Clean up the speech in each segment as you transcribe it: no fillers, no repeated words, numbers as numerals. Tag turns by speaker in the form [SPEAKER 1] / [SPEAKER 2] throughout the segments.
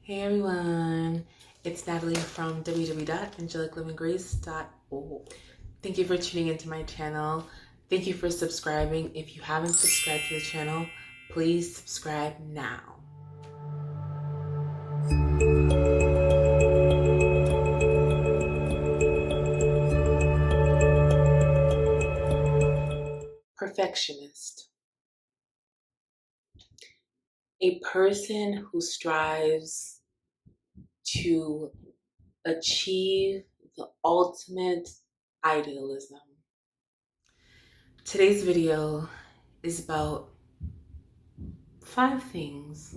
[SPEAKER 1] Hey everyone, it's Natalie from www.angelicloveandgrace.org. Thank you for tuning into my channel. Thank you for subscribing. If you haven't subscribed to the channel, please subscribe now. Perfectionist. A person who strives to achieve the ultimate idealism. Today's video is about 5 things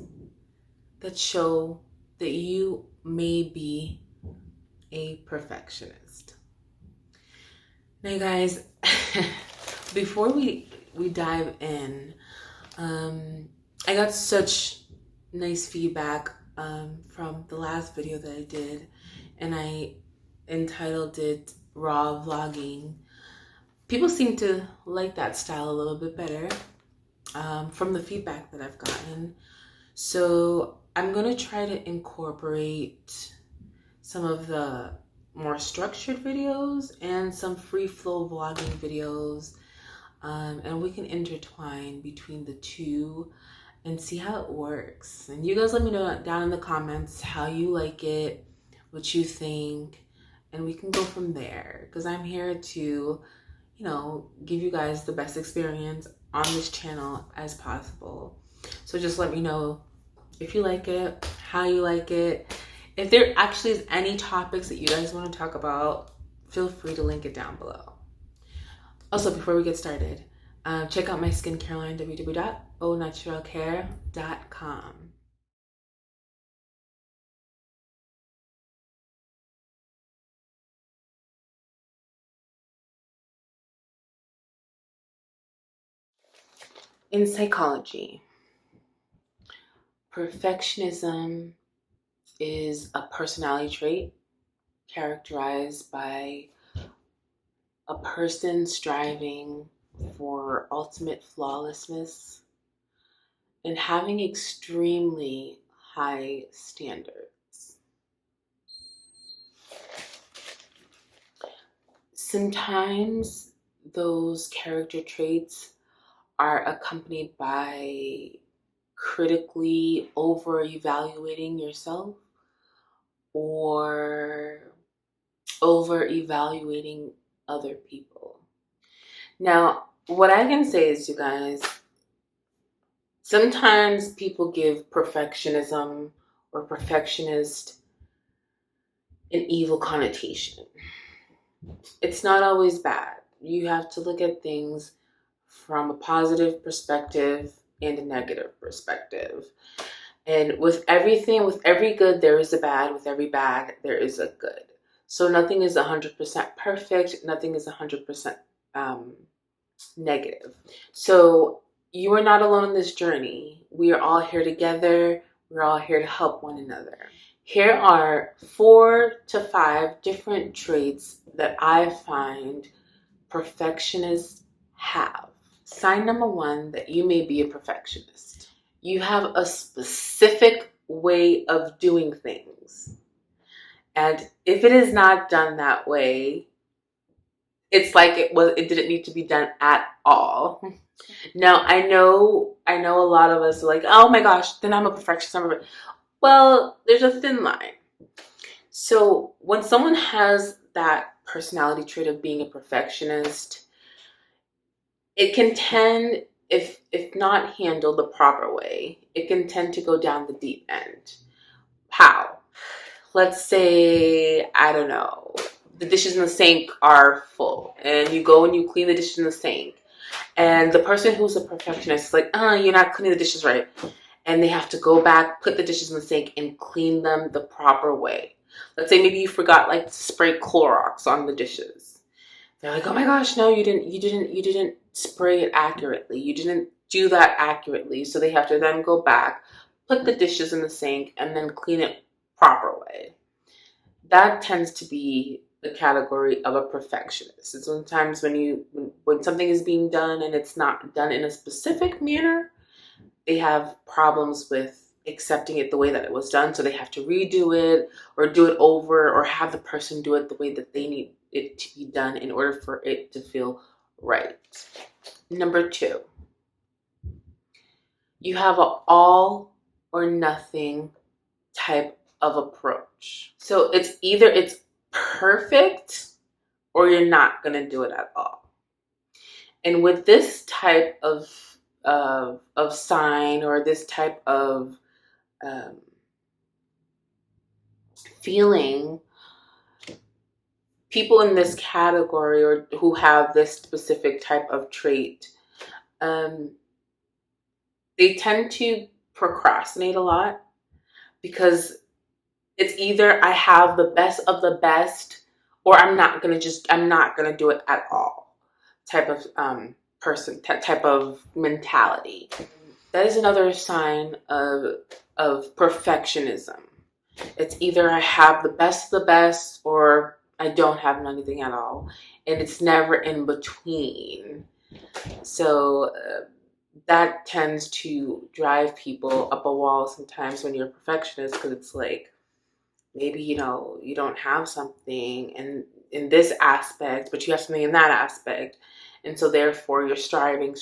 [SPEAKER 1] that show that you may be a perfectionist. Now guys, before we dive in, I got such nice feedback from the last video that I did, and I entitled it Raw Vlogging. People seem to like that style a little bit better from the feedback that I've gotten. So I'm gonna try to incorporate some of the more structured videos and some free flow vlogging videos, and we can intertwine between the two and see how it works. And you guys let me know down in the comments how you like it, what you think, and we can go from there, because I'm here to, give you guys the best experience on this channel as possible. So just let me know if you like it, how you like it. If there actually is any topics that you guys want to talk about, feel free to link it down below. Also, before we get started, check out my skincare line, www.onaturalcare.com. In psychology, perfectionism is a personality trait characterized by a person striving for ultimate flawlessness and having extremely high standards. Sometimes those character traits are accompanied by critically over-evaluating yourself or over-evaluating other people. Now, what I can say is, you guys, sometimes people give perfectionism or perfectionist an evil connotation. It's not always bad. You have to look at things from a positive perspective and a negative perspective. And with everything, with every good, there is a bad. With every bad, there is a good. So nothing is 100% perfect. Nothing is 100% negative. So you are not alone in this journey. We are all here together. We're all here to help one another. Here are 4 to 5 different traits that I find perfectionists have. Sign number 1 that you may be a perfectionist. You have a specific way of doing things. And if it is not done that way, it's like it didn't need to be done at all. Now, I know a lot of us are like, oh my gosh, then I'm a perfectionist. Well, there's a thin line. So when someone has that personality trait of being a perfectionist, it can tend, if not handled the proper way, it can tend to go down the deep end. How? Let's say, I don't know, the dishes in the sink are full, and you go and you clean the dishes in the sink, and the person who's a perfectionist is like, you're not cleaning the dishes right. And they have to go back, put the dishes in the sink, and clean them the proper way. Let's say maybe you forgot to spray Clorox on the dishes. They're like, oh my gosh, no, you didn't spray it accurately. You didn't do that accurately. So they have to then go back, put the dishes in the sink, and then clean it proper way. That tends to be the category of a perfectionist. And sometimes when something is being done and it's not done in a specific manner, they have problems with accepting it the way that it was done, so they have to redo it or do it over or have the person do it the way that they need it to be done in order for it to feel right. Number 2, you have an all or nothing type of approach. So it's perfect or you're not going to do it at all. And with this type of sign or this type of feeling, people in this category or who have this specific type of trait, they tend to procrastinate a lot because it's either I have the best of the best or I'm not gonna do it at all type of type of mentality. That is another sign of perfectionism. It's either I have the best of the best or I don't have anything at all, and it's never in between. So that tends to drive people up a wall sometimes when you're a perfectionist, because it's like, maybe, you don't have something in this aspect, but you have something in that aspect. And so therefore you're striving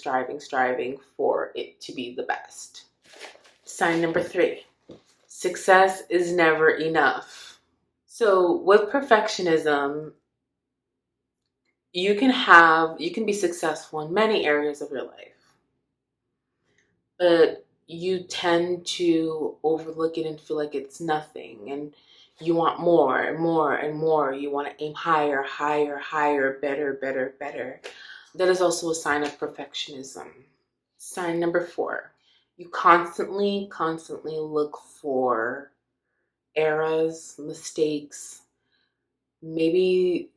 [SPEAKER 1] for it to be the best. Sign number 3, success is never enough. So with perfectionism, you can be successful in many areas of your life, but you tend to overlook it and feel like it's nothing, and you want more and more and more. You want to aim higher, better. That is also a sign of perfectionism. Sign number 4, you constantly look for errors, mistakes, maybe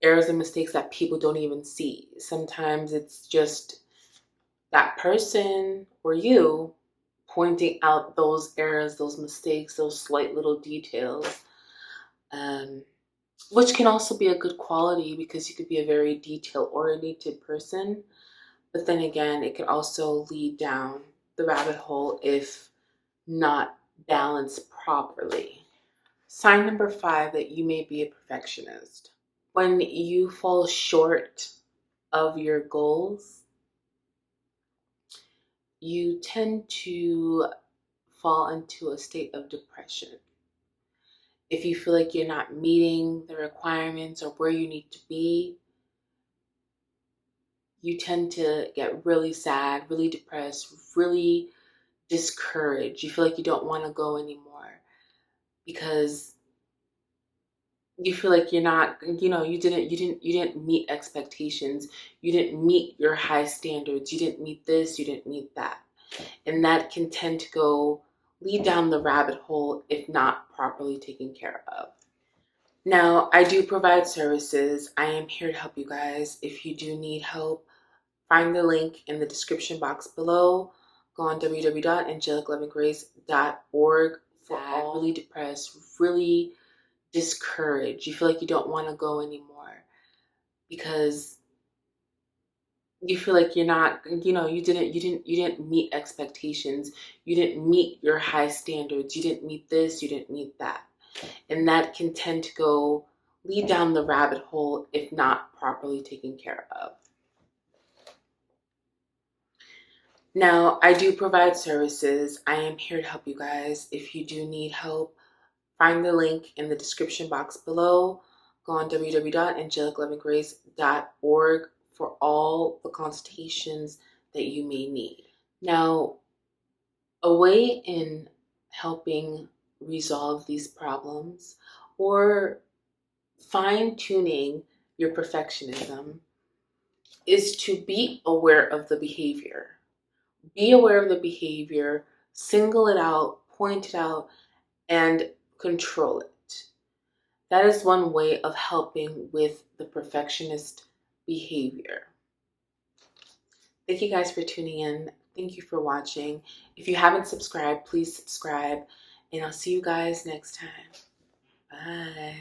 [SPEAKER 1] errors and mistakes that people don't even see. Sometimes it's just that person or you pointing out those errors, those mistakes, those slight little details, which can also be a good quality because you could be a very detail-oriented person. But then again, it could also lead down the rabbit hole if not balanced properly. Sign number 5 that you may be a perfectionist. When you fall short of your goals, you tend to fall into a state of depression. If you feel like you're not meeting the requirements or where you need to be, you tend to get really sad, really depressed, really discouraged. You feel like you don't want to go anymore because you feel like you're not, you didn't meet expectations. You didn't meet your high standards. You didn't meet this, you didn't meet that. And that can tend to lead down the rabbit hole if not properly taken care of. Now, I do provide services. I am here to help you guys. If you do need help, find the link in the description box below. Go on www.angelicloveandgrace.org for all really depressed, really discouraged. You feel like you don't want to go anymore because you feel like you're not, you didn't meet expectations. You didn't meet your high standards. You didn't meet this, you didn't meet that. And that can tend to lead down the rabbit hole if not properly taken care of. Now, I do provide services. I am here to help you guys. If you do need help, find the link in the description box below. Go on www.angelicloveandgrace.org for all the consultations that you may need. Now, a way in helping resolve these problems or fine-tuning your perfectionism is to be aware of the behavior. Be aware of the behavior, single it out, point it out, and control it. That is one way of helping with the perfectionist behavior. Thank you guys for tuning in. Thank you for watching. If you haven't subscribed, please subscribe, and I'll see you guys next time. Bye.